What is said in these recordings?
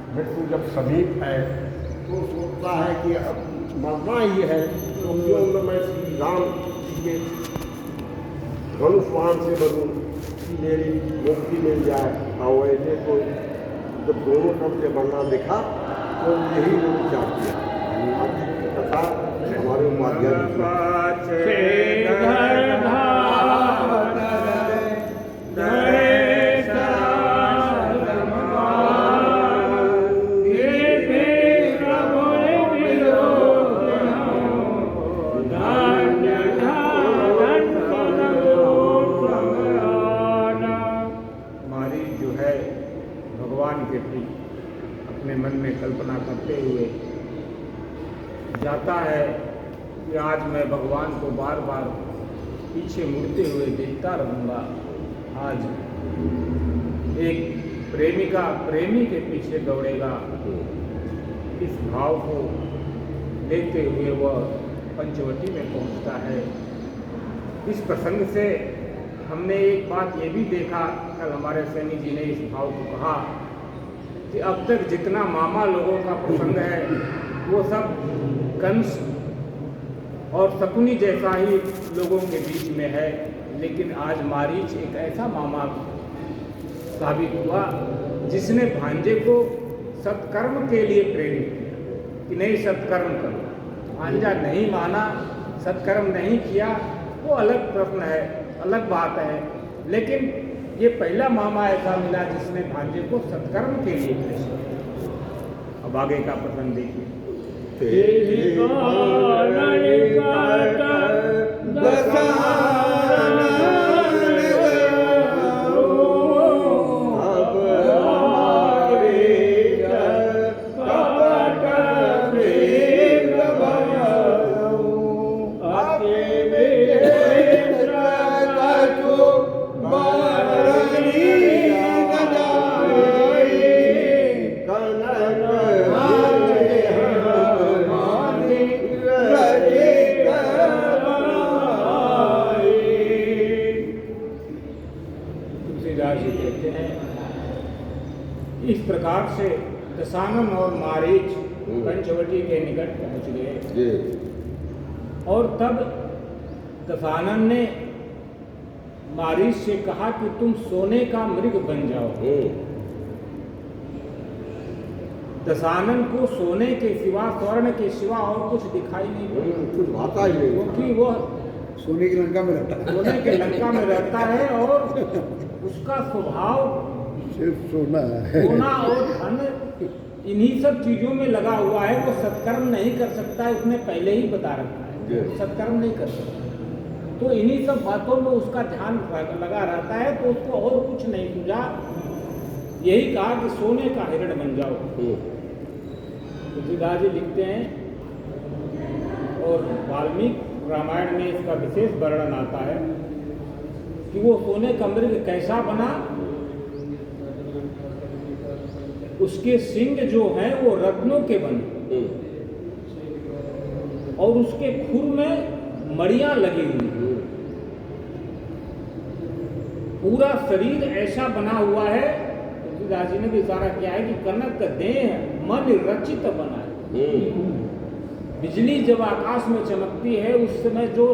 मृत्यु जब समीप है तो सोचता है कि अब मरना ही है, तो क्यों न मैं श्री राम जी के धनुष्वान से बनूं कि मेरी मुक्ति मिल जाए। और ऐसे तो जब दोनों तरफ से मरना दिखा तो यही वो विचार किया। तथा हमारे माध्यम के प्रति अपने मन में कल्पना करते हुए जाता है कि आज मैं भगवान को बार बार पीछे मुड़ते हुए देखता रहूँगा। आज एक प्रेमिका प्रेमी के पीछे दौड़ेगा, इस भाव को देखते हुए वह पंचवटी में पहुँचता है। इस प्रसंग से हमने एक बात ये भी देखा, कल हमारे सैनी जी ने इस भाव को कहा कि अब तक जितना मामा लोगों का प्रसंग है वो सब कंस और शकुनी जैसा ही लोगों के बीच में है, लेकिन आज मारीच एक ऐसा मामा साबित हुआ जिसने भांजे को सत्कर्म के लिए प्रेरित किया कि नहीं सत्कर्म करो। भांजा नहीं माना, सत्कर्म नहीं किया, वो अलग प्रश्न है, अलग बात है, लेकिन ये पहला मामा ऐसा मिला जिसने भांजे को सत्कर्म के लिए प्रेरित किया। अब आगे का प्रसंग देखिए। इस प्रकार से दशानन और मारीच पंचवटी के निकट पहुंच गए और तब दशानन ने मारीच से कहा कि तुम सोने का मृग बन जाओ। दशानन को सोने के सिवा, स्वर्ण के सिवा और कुछ दिखाई नहीं पड़ता, क्योंकि वह सोने की लंका में रहता है, सोने के लंका में रहता है और उसका स्वभाव सिर्फ सोना है। सोना और धन इन्हीं सब चीजों में लगा हुआ है। वो सत्कर्म नहीं कर सकता है, उसने पहले ही बता रखा है, सत्कर्म नहीं कर सकता। तो इन्हीं सब बातों में उसका ध्यान लगा रहता है, तो उसको और कुछ नहीं सूझा, यही कहा कि सोने का हिरण बन जाओ। तुलसीदास जी लिखते हैं और वाल्मीकि रामायण में इसका विशेष वर्णन आता है कि वो सोने का मृग कैसा बना। उसके सिंग जो हैं वो रत्नों के बने और उसके खुर में मड़ियां लगी हुई, पूरा शरीर ऐसा बना हुआ है। तुलसीदास जी ने भी इशारा किया है कि कनक देह मन रचित बना है। बिजली जब आकाश में चमकती है उस समय जो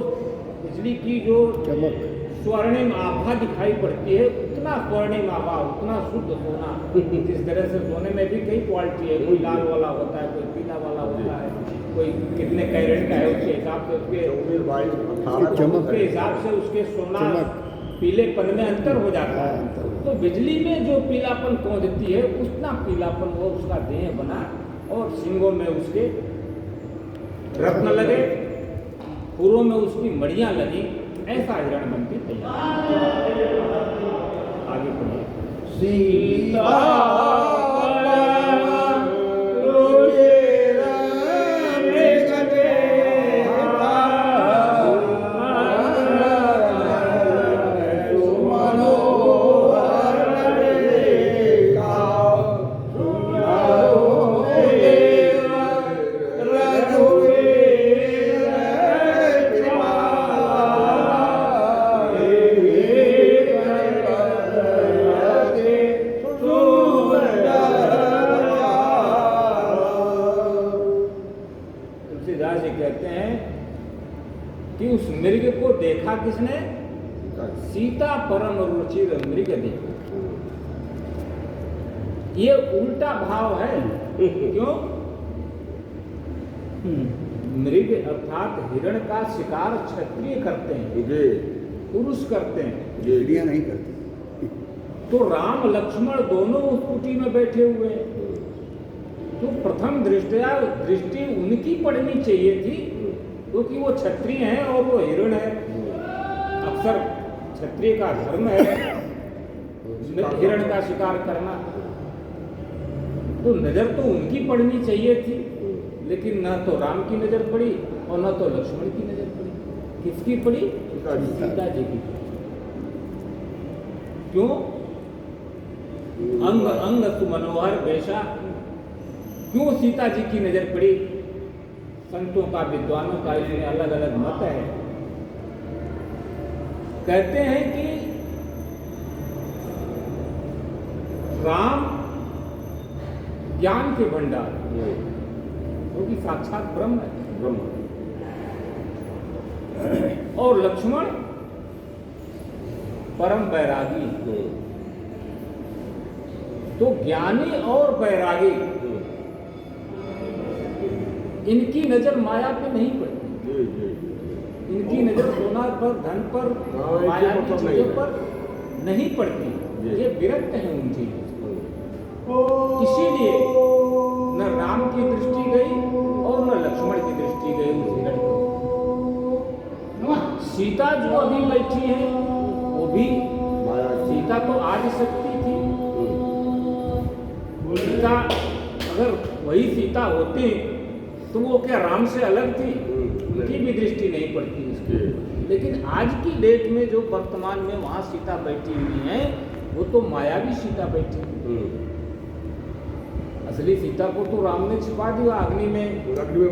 बिजली की जो चमक स्वर्णिम आभा दिखाई पड़ती है, उतना स्वर्णिम आभा, उतना शुद्ध सोना। जिस तरह से सोने में भी कई क्वालिटी है, कोई लाल वाला होता है, कोई पीला वाला होता है, कोई कितने कैरेट का है उसके हिसाब से, उसके हिसाब से उसके सोना पीलेपन में अंतर हो जाता है। तो बिजली में जो पीलापन पहुंचती है उतना पीलापन वो उसका देह बना और सींगों में उसके रत्न लगे, खुरों में उसकी मड़ियां लगी, ऐसा हिरण बन के तैयार। आगे पढ़िए। सीता कि उस मृग को देखा किसने? सीता परम रुचिर मृग देखा। ये उल्टा भाव है। क्यों? मृग अर्थात हिरण का शिकार क्षत्रिय करते हैं, जी पुरुष करते हैं, चिड़िया नहीं करती। तो राम लक्ष्मण दोनों उस कुटी में बैठे हुए हैं। तो प्रथम दृष्टि उनकी पड़नी चाहिए थी, क्योंकि वो क्षत्रिय हैं और वो हिरण है। अक्सर क्षत्रिय का धर्म है हिरण का शिकार करना। तो नजर तो उनकी पड़नी चाहिए थी, लेकिन न तो राम की नजर पड़ी और न तो लक्ष्मण की नजर पड़ी। किसकी पड़ी? सीता जी की। क्यों? अंग अंग सुमनोहर वेशा। क्यों सीता जी की नजर पड़ी? संतों का, विद्वानों का इसमें अलग अलग मत है। कहते हैं कि राम ज्ञान के भंडार, क्योंकि साक्षात ब्रह्म है, और लक्ष्मण परम बैरागी। तो ज्ञानी और बैरागी, इनकी नजर माया पे नहीं पड़ती। इनकी नजर सोना पर, धन पर, माया की चीजों पर नहीं पड़ती। ये विरक्त हैं उन चीजों से। इसीलिए न राम की दृष्टि गई और न लक्ष्मण की दृष्टि गई उस हिरण को। सीता जो अभी बैठी है वो भी सीता तो आदि शक्ति थी। सीता अगर वही सीता होती तो वो क्या राम से अलग थी? उनकी भी दृष्टि नहीं पड़ती उसकी। लेकिन आज की डेट में जो वर्तमान में वहां सीता बैठी हुई है वो तो मायावी सीता बैठी है। असली सीता को तो राम ने छिपा दिया अग्नि में,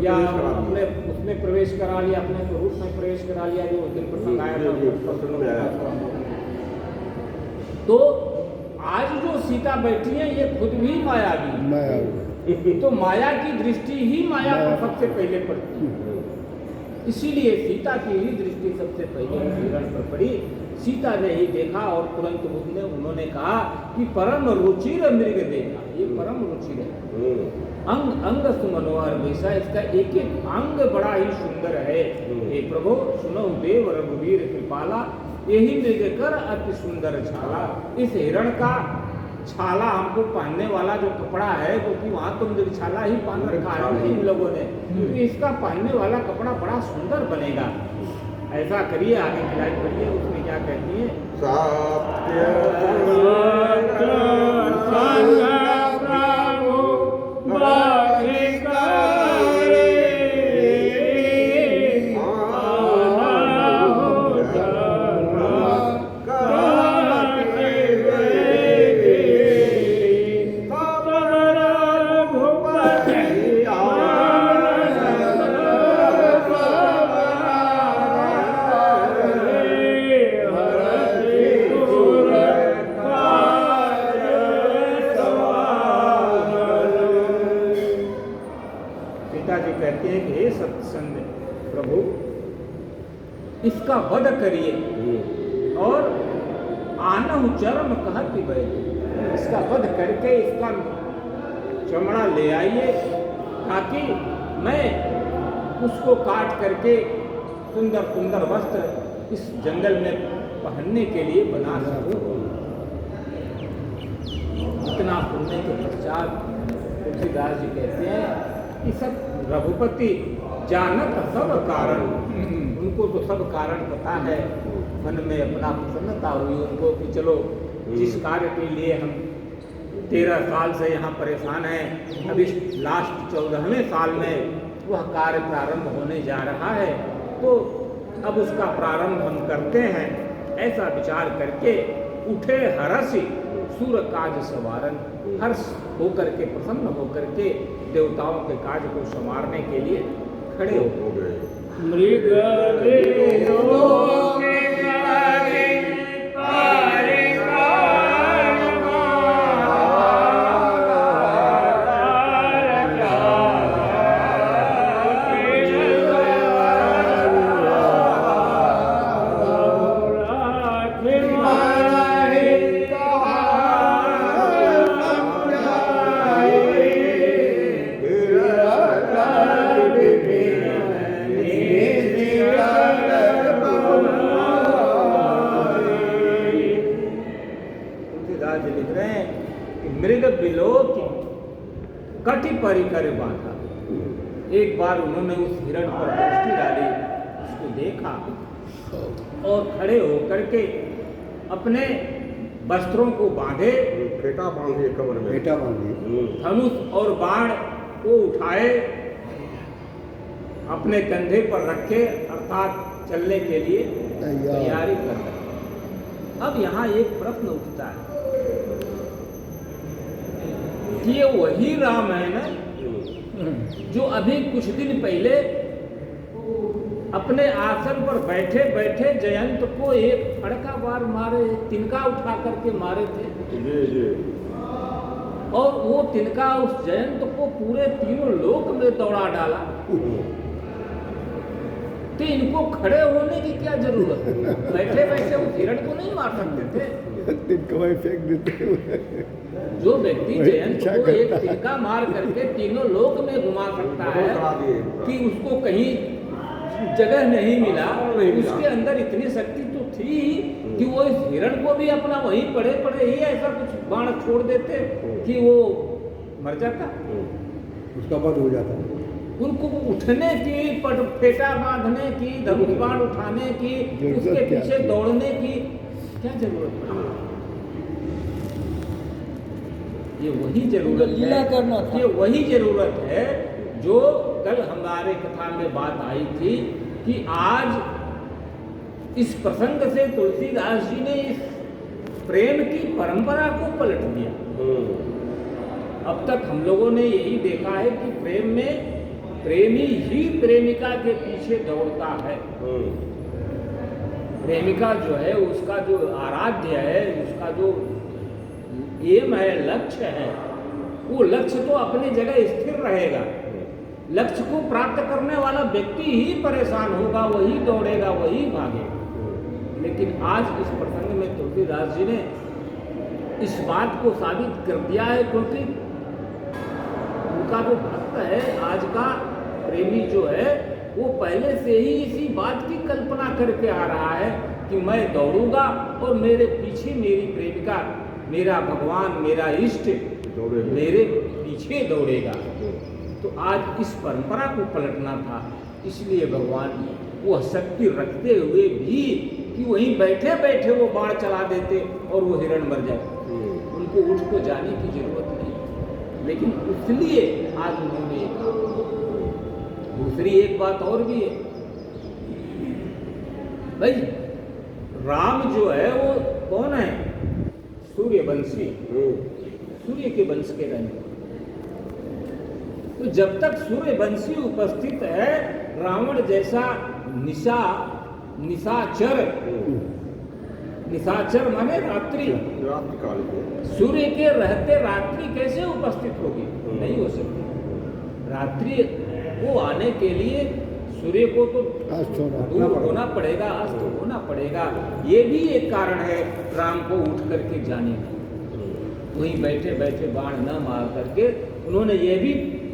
या अपने उसमें प्रवेश करा लिया, अपने स्वरूप में प्रवेश करा लिया, जो उस दिन प्रसंग आया था। तो आज जो सीता बैठी है ये खुद भी मायावी। तो माया की दृष्टि ही माया पर सबसे पहले पड़ती है। इसीलिए सीता की ही दृष्टि सबसे पहले हिरण पर पड़ी। सीता ने ही देखा और तुरंत उन्होंने कहा कि परम रुचिर मृग देखा। ये परम रुचिर है। अंग अंग सुमनोहर वैसा, इसका एक एक अंग बड़ा ही सुंदर है। हे प्रभु सुनो देव रघुवीर कृपाला, यही मृग कर अति सुंदर छाला। इस हिरण का छाला हमको पहनने वाला जो कपड़ा है, क्योंकि वहां तो मृगछाला ही पहन रखा है इन लोगों ने, तो इसका पहनने वाला कपड़ा बड़ा सुंदर बनेगा। ऐसा करिए, आगे की लाइन पढ़िए, उसमें क्या कहती है? इसका वध करिए और आनहु चरम कहती बैल, इसका वध करके इसका चमड़ा ले आइए, ताकि मैं उसको काट करके सुंदर सुंदर वस्त्र इस जंगल में पहनने के लिए बना सकूं। इतना सुनने के पश्चात तुलसीदास जी कहते हैं कि सब रघुपति जानत सब कारण, उनको तो सब कारण पता है। मन में अपना प्रसन्नता हुई उनको कि चलो जिस कार्य के लिए हम 13 साल से यहाँ परेशान हैं, अभी लास्ट 14वें साल में वह कार्य प्रारंभ होने जा रहा है, तो अब उसका प्रारंभ हम करते हैं। ऐसा विचार करके उठे हर्षि सूर काज सवारन, हर्ष होकर के, प्रसन्न होकर के देवताओं के काज को संवारने के लिए खड़े हो गए। मृग कटी परिकर बांधा। एक बार उन्होंने उस हिरण पर दृष्टि डाली, उसको देखा और खड़े होकर के अपने वस्त्रों को बांधे, फेटा बांधिए कमर में, बेटा बांधिए, धनुष और बाण को उठाए, अपने कंधे पर रखे, अर्थात चलने के लिए तैयारी कर रहे। अब यहाँ एक प्रश्न उठता है कि ये वही राम है ना जो अभी कुछ दिन पहले अपने आसन पर बैठे बैठे जयंत को एक फड़का बार मारे, तिनका उठा करके मारे थे। जी जी। और वो तिनका उस जयंत को पूरे तीनों लोक में दौड़ा डाला। तो इनको खड़े होने की क्या जरूरत है? बैठे बैठे उस हिरण को नहीं मार सकते थे? तिनका वहीं फेंक देते। जो व्यक्ति जयंत को एक तिनका मार करके तीनों लोक में घुमा सकता है कि उसको कहीं जगह नहीं मिला, उसके अंदर इतनी शक्ति तो थी कि वो इस हिरण को भी अपना वहीं पड़े पड़े ही ऐसा कुछ बाण छोड़ देते कि वो मर जाता, उसका वध हो जाता। उनको उठने की, फेटा बांधने की, धनुष बाण उठाने की, उसके पीछे दौड़ने की क्या जरूरत है? ये वही जरूरत है, ये वही जरूरत है जो कल हमारे कथा में बात आई थी कि आज इस प्रसंग से तुलसीदास जी ने इस प्रेम की परंपरा को पलट दिया। अब तक हम लोगों ने यही देखा है कि प्रेम में प्रेमी ही प्रेमिका के पीछे दौड़ता है। प्रेमिका जो है उसका जो आराध्य है, उसका जो एम है, लक्ष्य है, वो लक्ष्य तो अपनी जगह स्थिर रहेगा। लक्ष्य को प्राप्त करने वाला व्यक्ति ही परेशान होगा, वही दौड़ेगा, वही भागेगा। लेकिन आज इस प्रसंग में तुलसीदास जी ने इस बात को साबित कर दिया है, क्योंकि उनका जो भक्त है, आज का प्रेमी जो है, वो पहले से ही इसी बात की कल्पना करके आ रहा है कि मैं दौड़ूंगा और मेरे पीछे मेरी प्रेमिका, मेरा भगवान, मेरा इष्ट मेरे पीछे दौड़ेगा। तो आज इस परंपरा को पलटना था, इसलिए भगवान वो शक्ति रखते हुए भी कि वहीं बैठे बैठे वो बाण चला देते और वो हिरण मर जाए, उनको उठ को जाने की जरूरत नहीं। लेकिन इसलिए आज उन्होंने ये कहा। दूसरी एक बात और भी है भाई, राम जो है वो कौन है? सूर्यवंशी, सूर्य के वंश के रहने। तो जब तक सूर्यवंशी उपस्थित है, रावण जैसा निशाचर माने रात्रि काल सूर्य के रहते रात्रि कैसे उपस्थित होगी? नहीं हो सकती। रात्रि को आने के लिए सूर्य को तो दूर होना पड़ेगा, अस्त होना पड़ेगा। ये भी एक कारण है राम को उठ करके जाने का। वहीं बैठे बैठे बाण न मार करके उन्होंने ये भी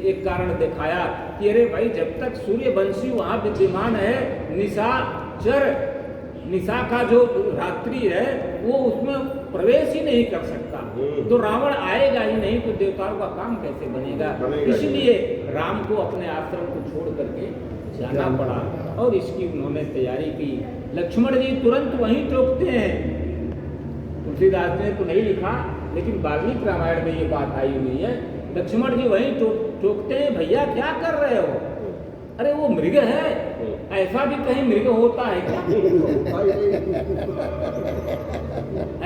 एक कारण दिखाया कि अरे भाई, जब तक सूर्यवंशी वहाँ विद्यमान है, निशा का जो रात्रि है वो उसमें प्रवेश ही नहीं कर सकता, तो रावण आएगा ही नहीं, तो देवताओं का काम कैसे बनेगा? इसलिए राम को अपने आश्रम को छोड़ करके जाना पड़ा और इसकी उन्होंने तैयारी की। लक्ष्मण जी तुरंत वहीं टोकते हैं। तुलसीदास ने तो नहीं लिखा, लेकिन वाल्मीकि रामायण में ये बात आई हुई है। लक्ष्मण जी वहीं टोकते हैं, भैया क्या कर रहे हो? अरे वो मृग है, ऐसा भी कहीं मृग होता है क्या?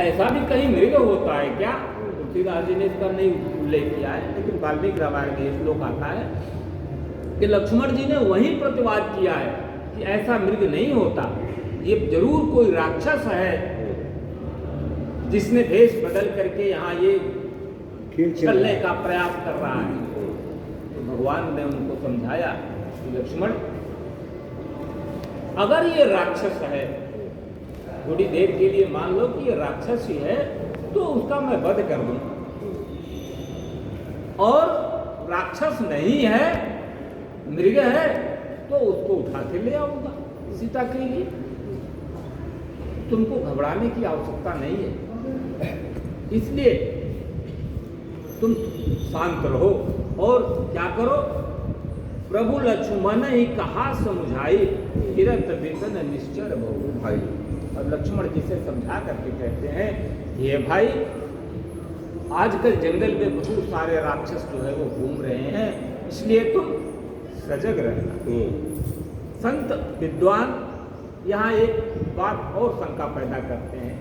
ऐसा भी कहीं मृग होता है क्या? तुलसीदास जी ने इसका नहीं उल्लेख किया है, लेकिन वाल्मीकि रामायण में श्लोक आता है कि लक्ष्मण जी ने वही प्रतिवाद किया है कि ऐसा मृग नहीं होता, ये जरूर कोई राक्षस है जिसने भेष बदल करके यहाँ ये चलने का प्रयास कर रहा है। तो भगवान ने उनको समझाया कि लक्ष्मण, अगर ये राक्षस है, थोड़ी देर के लिए मान लो कि ये राक्षस ही है, तो उसका मैं वध कर दूं, और राक्षस नहीं है, मृग है, तो उसको उठा के ले आऊंगा सीता के लिए। तुमको घबराने की आवश्यकता नहीं है, इसलिए तुम शांत रहो। और क्या करो, प्रभु लक्ष्मण ही कहा समझाई, किरत बितन निश्चर बहु भाई। और लक्ष्मण जी से समझा करके कहते हैं, ये भाई आजकल जंगल में बहुत सारे राक्षस जो है वो घूम रहे हैं, इसलिए तुम सजग रहना। संत विद्वान यहाँ एक बात और शंका पैदा करते हैं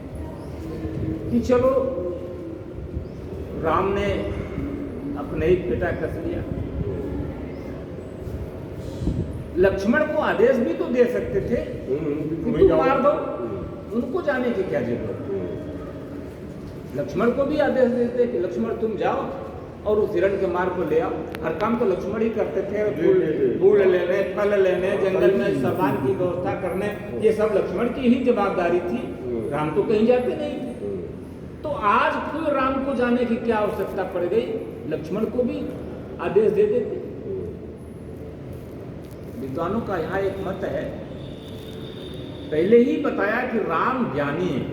कि चलो राम ने अपने ही पिता कस लिया, लक्ष्मण को आदेश भी तो दे सकते थे कि तुम मार दो, उनको जाने की क्या जरूरत है। लक्ष्मण को भी आदेश देते कि लक्ष्मण तुम जाओ और उस हिरण के मार को ले आओ। हर काम तो लक्ष्मण ही करते थे, फूल लेने, फल लेने, जंगल में सामान की व्यवस्था करने, ये सब लक्ष्मण की ही जवाबदारी थी। राम तो कहीं जाते नहीं थे। तो आज फिर राम को जाने की क्या आवश्यकता पड़ गई, लक्ष्मण को भी आदेश दे देते। विद्वानों का यहाँ एक मत है, पहले ही बताया कि राम ज्ञानी है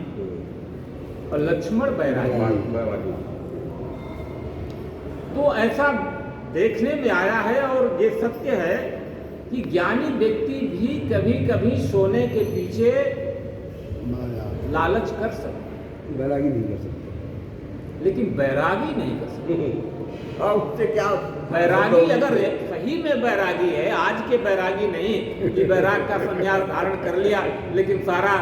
और लक्ष्मण बैरागी। तो ऐसा देखने में आया है और ये सत्य है कि ज्ञानी व्यक्ति भी कभी कभी सोने के पीछे लालच कर सकते, बैरागी नहीं कर सकते, लेकिन बैरागी नहीं कर सकते। उससे क्या बैरागी अगर सही में बैरागी है, आज के बैरागी नहीं कि बैराग का संन्यास धारण कर लिया लेकिन सारा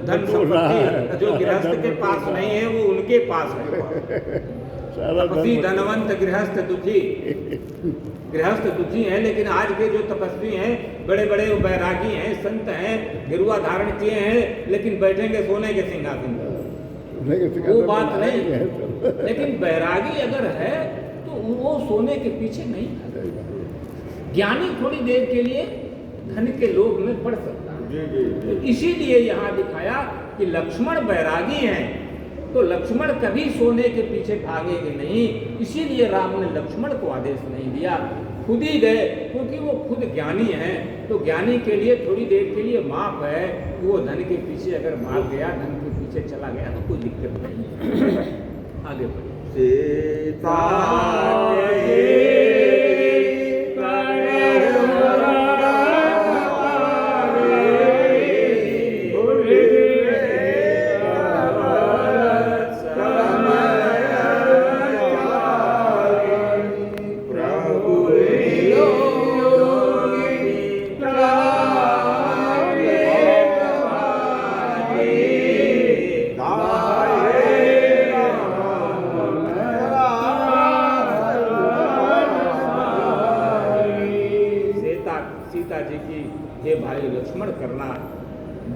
धन संपत्ति जो गृहस्थ के पास नहीं है वो उनके पास है। तपस्वी धनवंत गृहस्थ दुखी, गृहस्थ दुखी हैं, लेकिन आज के जो तपस्वी हैं बड़े बड़े बैरागी हैं, संत हैं, गिरुआ धारण किए हैं, लेकिन बैठेंगे सोने के सिंहासन पर, वो बात नहीं। लेकिन बैरागी अगर है तो वो सोने के पीछे नहीं, ज्ञानी थोड़ी देर के लिए धन के लोभ में पड़ सकता है। तो इसीलिए यहाँ दिखाया कि लक्ष्मण बैरागी हैं, तो लक्ष्मण कभी सोने के पीछे भागेंगे नहीं। इसीलिए राम ने लक्ष्मण को आदेश नहीं दिया, खुद ही गए, क्योंकि वो खुद ज्ञानी हैं। तो ज्ञानी के लिए थोड़ी देर के लिए माफ है कि वो धन के पीछे अगर भाग गया, धन के पीछे चला गया तो कोई दिक्कत नहीं। आगे बढ़े। सीता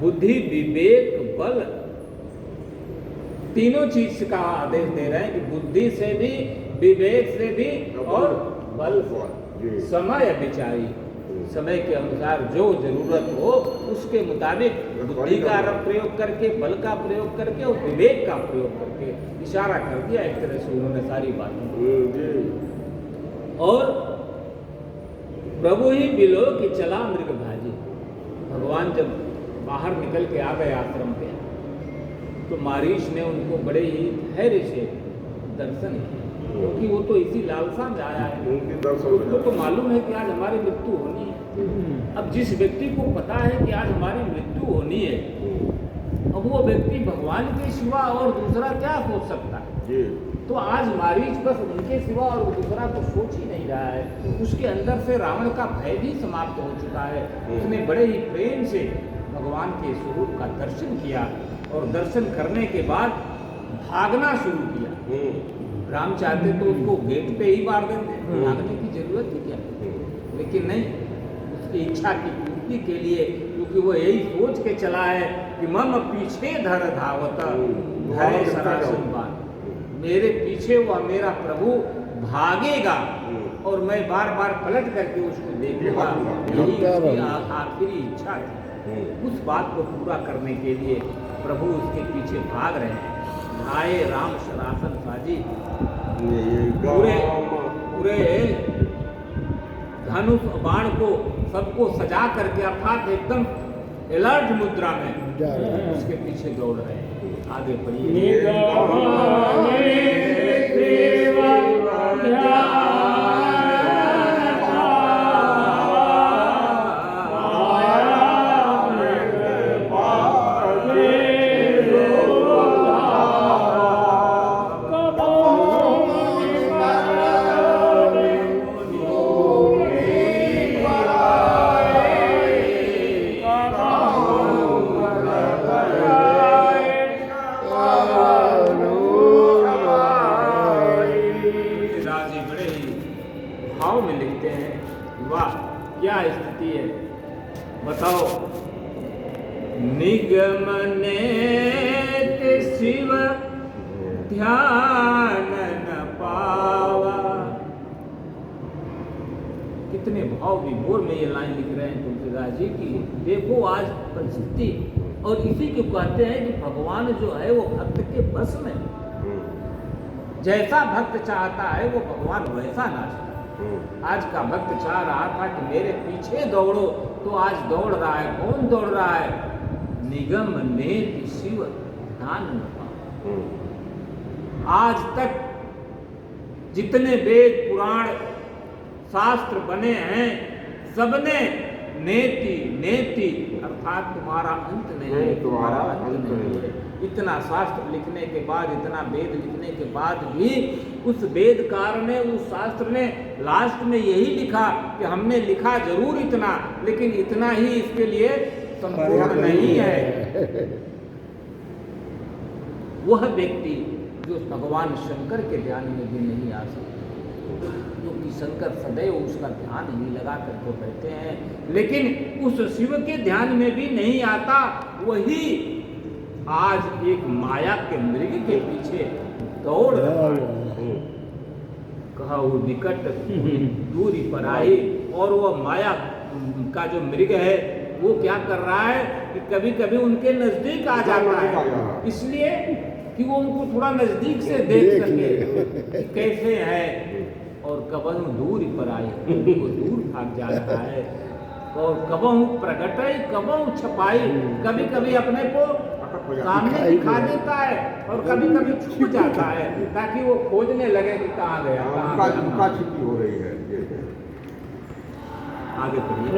बुद्धि विवेक बल, तीनों चीज का आदेश दे रहे हैं कि बुद्धि से भी, विवेक से भी और बल से। समय विचारी, समय के अनुसार जो जरूरत हो उसके मुताबिक बुद्धि का प्रयोग करके, बल का प्रयोग करके और विवेक का प्रयोग करके इशारा कर दिया एक तरह से उन्होंने सारी बातों। और प्रभु ही बिलो कि चला मृग भाजी, भगवान जब बाहर निकल के आ गए आश्रम पे, तो मारीच ने उनको बड़े ही धैर्य से दर्शन किया, क्योंकि वो तो इसी लालसा में आया है, उसको तो मालूम है कि आज हमारी मृत्यु होनी है। अब जिस व्यक्ति को पता है कि आज हमारी मृत्यु होनी है, अब वो व्यक्ति भगवान के सिवा और दूसरा क्या सोच सकता है। तो आज मारीच बस उनके सिवा और दूसरा तो सोच ही नहीं रहा है। उसके अंदर से रावण का भय भी समाप्त हो चुका है। उसने बड़े ही प्रेम से भगवान के स्वरूप का दर्शन किया और दर्शन करने के बाद भागना शुरू किया। राम चाहते तो उसको गेट पे ही मार देते, भागने की जरूरत ही क्या, लेकिन नहीं, उसकी इच्छा की पूर्ति के लिए, क्योंकि वो यही सोच के चला है कि मम पीछे धर धावत धरे सरासन बान, मेरे पीछे वह मेरा प्रभु भागेगा और मैं बार बार पलट करके उसको देखूंगा। यही उसकी आखिरी इच्छा थी। उस बात को पूरा करने के लिए प्रभु उसके पीछे भाग रहे हैं। आए राम सरासन साजी, पूरे पूरे धनुष बाण को सबको सजा करके, अर्थात एकदम अलर्ट मुद्रा में उसके पीछे दौड़ रहे हैं। आगे बढ़िए। भाव में लिखते हैं, वाह क्या स्थिति है, बताओ। निगम नेत शिव ध्यान न पावा। कितने भाव विभोर में ये लाइन लिख रहे हैं तुलसीदास जी की देखो आज परिस्थिति। और इसी को कहते हैं कि भगवान जो है वो भक्त के बस में, जैसा भक्त चाहता है वो भगवान वैसा नाचता है। आज का भक्त चाह रहा था कि मेरे पीछे दौड़ो, तो आज दौड़ रहा है। कौन दौड़ रहा है? निगम नेति शिव ध्यान न पावा। आज तक जितने वेद पुराण शास्त्र बने हैं सबने नेति नेति अर्थात तुम्हारा अंत नहीं है, तुम्हारा अंत नहीं है। इतना शास्त्र लिखने के बाद, इतना वेद लिखने के बाद भी उस वेदकार ने, उस शास्त्र ने लास्ट में यही लिखा कि हमने लिखा जरूर इतना, लेकिन इतना ही इसके लिए संपूर्ण नहीं है। वह व्यक्ति जो भगवान शंकर के ध्यान में भी नहीं आ सकता, क्योंकि शंकर सदैव उसका ध्यान ही लगा करके बैठे हैं, लेकिन उस शिव के ध्यान में भी नहीं आता। वही आज एक माया के मृग के पीछे दौड़ रहा है। कहा वो निकट दूरी पर आई, और वह माया का जो मृग है वो क्या कर रहा है कि कभी कभी उनके नजदीक आ जाता है, इसलिए कि वो उनको थोड़ा नजदीक से देख सके कि कैसे है। और कबहू दूर पर आए, वो दूर भाग जा रहा है। और कबहू प्रगटाई कबहू छपाई, कभी कभी अपने को सामने दिखा देता है और कभी कभी छुप जाता है, ताकि वो खोजने लगे कि कहाँ गया, कहाँ छिपी हो रही है। आगे पढ़िए।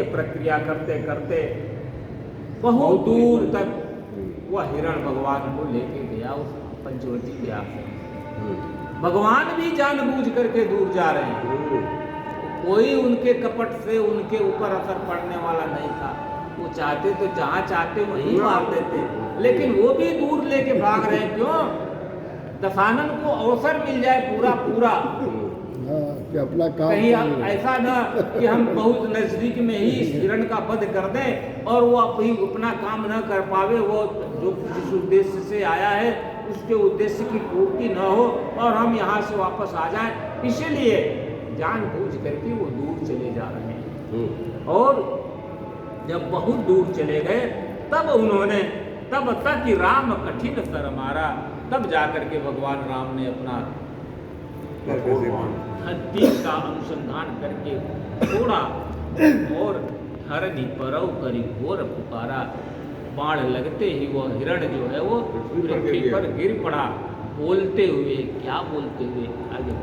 प्रक्रिया करते करते बहुत दूर तक वह हिरण भगवान को लेके गया उस पंचवटी व्यास। भगवान भी जानबूझ करके दूर जा रहे हैं, कोई उनके कपट से उनके ऊपर असर पड़ने वाला नहीं था। वो चाहते तो जहाँ चाहते वहीं मार देते, लेकिन वो भी दूर लेके भाग रहे हैं। क्यों? दशानन को अवसर मिल जाए पूरा पूरा, कि अपना काम कहीं ऐसा ना कि हम बहुत नजदीक में ही इस हिरण का वध कर दें और वो अपना काम न कर पावे, वो जो जिस उद्देश्य से आया है उसके उद्देश्य की पूर्ति न हो और हम यहाँ से वापस आ जाएं। इसीलिए जानबूझ करके वो दूर चले जा रहे हैं। और जब बहुत दूर चले गए तब उन्होंने, तब तक राम कठिन सर मारा, तब जाकर के भगवान राम ने अपना हत्ती का अनुसंधान करके थोड़ा और धरनी परव करी घोर पुकारा। बाण लगते ही वो हिरण जो है वो पृथ्वी पर गिर पड़ा, बोलते हुए, क्या बोलते हुए? आगे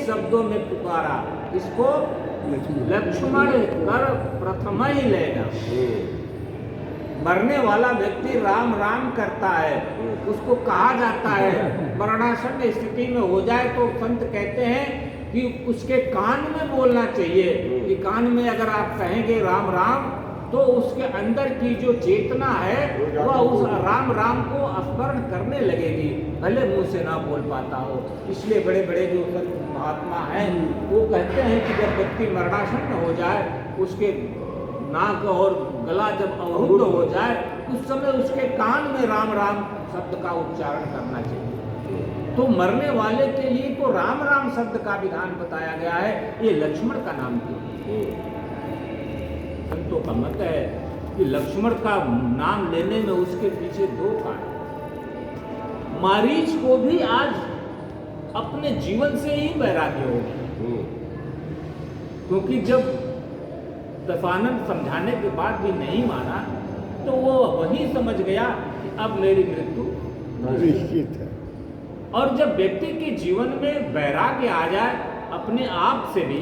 शब्दों में पुकारा, इसको लक्ष्मण कर प्रथम ही लेगा। मरने वाला व्यक्ति राम राम करता है, उसको कहा जाता है मरणासन स्थिति में हो जाए तो संत कहते हैं कि उसके कान में बोलना चाहिए कि कान में अगर आप कहेंगे राम राम तो उसके अंदर की जो चेतना है वह उस राम राम को स्मरण करने लगेगी, भले मुंह से ना बोल पाता हो। इसलिए बड़े बड़े जो संत महात्मा हैं वो कहते हैं कि जब व्यक्ति मरणासन्न हो जाए, उसके नाक और गला जब अवरुद्ध हो जाए, उस समय उसके कान में राम राम शब्द का उच्चारण करना चाहिए। तो मरने वाले के लिए तो राम राम शब्द का विधान बताया गया है। ये लक्ष्मण का नाम क्यों? संतों का मत है कि लक्ष्मण का नाम लेने में उसके पीछे दो कारण। मारीच को भी आज अपने जीवन से ही वैराग्य हो गया, क्योंकि जब दशानन समझाने के बाद भी नहीं माना तो वो वही समझ गया कि अब मेरी मृत्यु निश्चित है। और जब व्यक्ति के जीवन में वैराग्य आ जाए अपने आप से भी,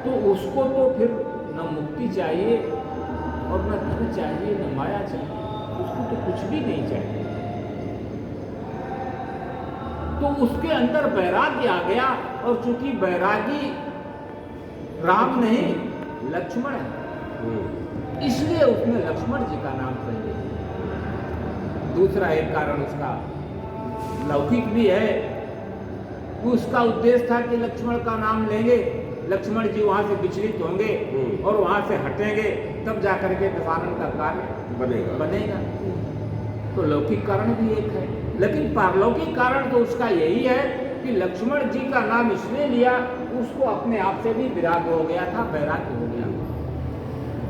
तो उसको तो फिर न मुक्ति चाहिए और न धन चाहिए, न माया चाहिए, उसको तो कुछ भी नहीं चाहिए। तो उसके अंदर वैराग्य आ गया, और चूंकि वैरागी राम नहीं लक्ष्मण है, इसलिए उसने लक्ष्मण जी का नाम कर लिया। दूसरा एक कारण उसका लौकिक भी है, उसका उद्देश्य था कि लक्ष्मण का नाम लेंगे, लक्ष्मण जी वहां से विचलित होंगे और वहां से हटेंगे, तब जाकर के दशानन का कार्य बनेगा। तो लौकिक कारण भी एक है, लेकिन पारलौकिक कारण तो उसका यही है कि लक्ष्मण जी का नाम इसलिए लिया, उसको अपने आप से भी विराग हो गया था, वैराग्य हो गया।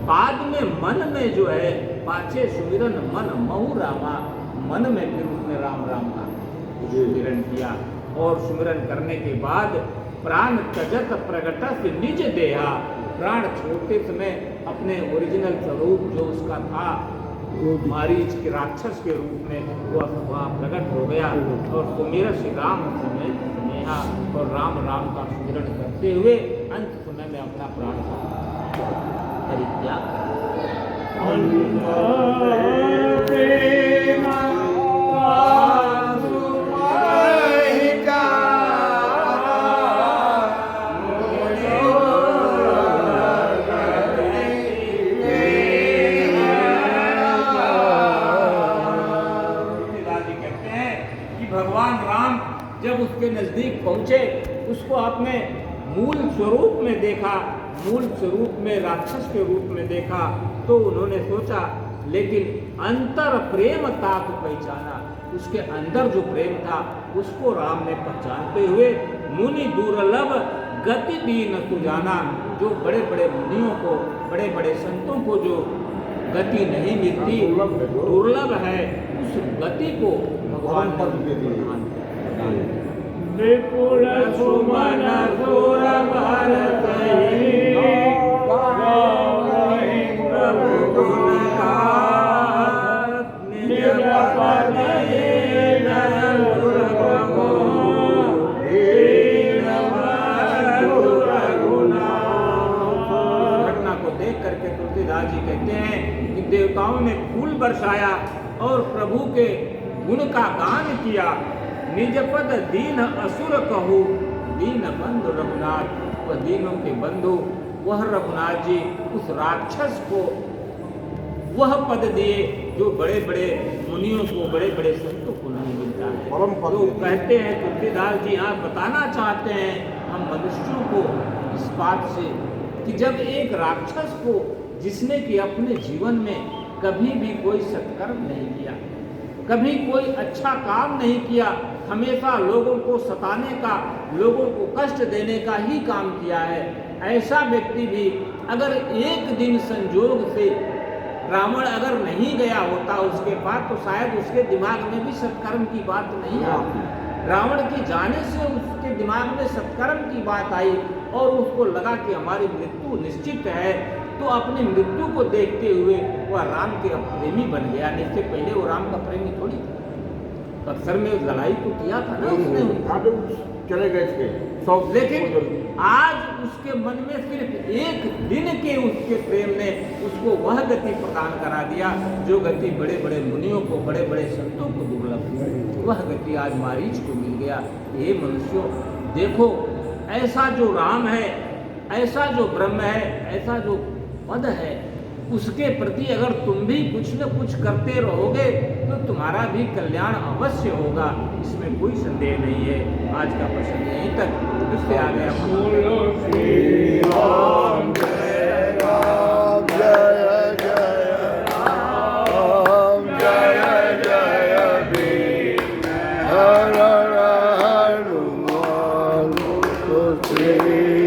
बाद में मन में जो है पाछे सुमिरन मन महु रामा, मन में फिर उसने राम राम का सुमिरन किया, और सुमिरन करने के बाद प्राण तजत प्रगटस निज देहा, प्राण छोड़ते समय अपने ओरिजिनल स्वरूप जो उसका था मारीच के राक्षस के रूप में वह प्रकट हो गया, और सुमिर श्री राम समय स्नेहा, और राम राम का सुमिरन करते हुए अंत समय में अपना प्राण परित्याग जब उसके नजदीक पहुंचे, उसको अपने मूल स्वरूप में देखा, मूल स्वरूप में राक्षस के रूप में देखा, तो उन्होंने सोचा, लेकिन अंतर प्रेम ताप पहचाना, उसके अंदर जो प्रेम था उसको राम ने पहचानते हुए मुनि दुर्लभ गति दीन सुजाना, जो बड़े बड़े मुनियों को, बड़े बड़े संतों को जो गति नहीं मिलती, दुर्लभ है, उस गति को भगवान ने विपुल सुमन सुर भरत प्रभु गुण निज पद घटना को देख करके तुलसीदास जी कहते हैं कि देवताओं ने फूल बरसाया और प्रभु के गुण का गान किया। निज पद दीन असुर कहू, दीन बंधु रघुनाथ, वह दीनों के बंधु वह रघुनाथ जी उस राक्षस को वह पद दिए जो बड़े बड़े मुनियों को, बड़े बड़े संतों को नहीं मिलता है। तो कहते हैं तुलसीदास जी यहाँ बताना चाहते हैं हम मनुष्यों को इस बात से कि जब एक राक्षस को, जिसने कि अपने जीवन में कभी भी कोई सत्कर्म नहीं किया, कभी कोई अच्छा काम नहीं किया, हमेशा लोगों को सताने का, लोगों को कष्ट देने का ही काम किया है, ऐसा व्यक्ति भी अगर एक दिन संजोग से रावण अगर नहीं गया होता उसके पास, तो शायद उसके दिमाग में भी सत्कर्म की बात नहीं आती। रावण के जाने से उसके दिमाग में सत्कर्म की बात आई और उसको लगा कि हमारी मृत्यु निश्चित है, तो अपनी मृत्यु को देखते हुए वह राम के प्रेमी बन गया। इससे पहले वो राम का प्रेमी थोड़ी था, अक्सर में लड़ाई तो किया था ना उसने, चले गए थे, लेकिन आज उसके मन में सिर्फ एक दिन के उसके प्रेम ने उसको वह गति प्रदान करा दिया जो गति बड़े बड़े मुनियों को, बड़े बड़े संतों को दुर्लभ थी, वह गति आज मारीच को मिल गया। ये मनुष्यों देखो, ऐसा जो राम है, ऐसा जो ब्रह्म है, ऐसा जो पद है, उसके प्रति अगर तुम भी कुछ न कुछ करते रहोगे तो तुम्हारा भी कल्याण अवश्य होगा, इसमें कोई संदेह नहीं है। आज का प्रसंग यहीं तक, इससे आगे हम बोलो श्री राम जय राम जय जय राम जय जय भीम हर हर हनुमान श्री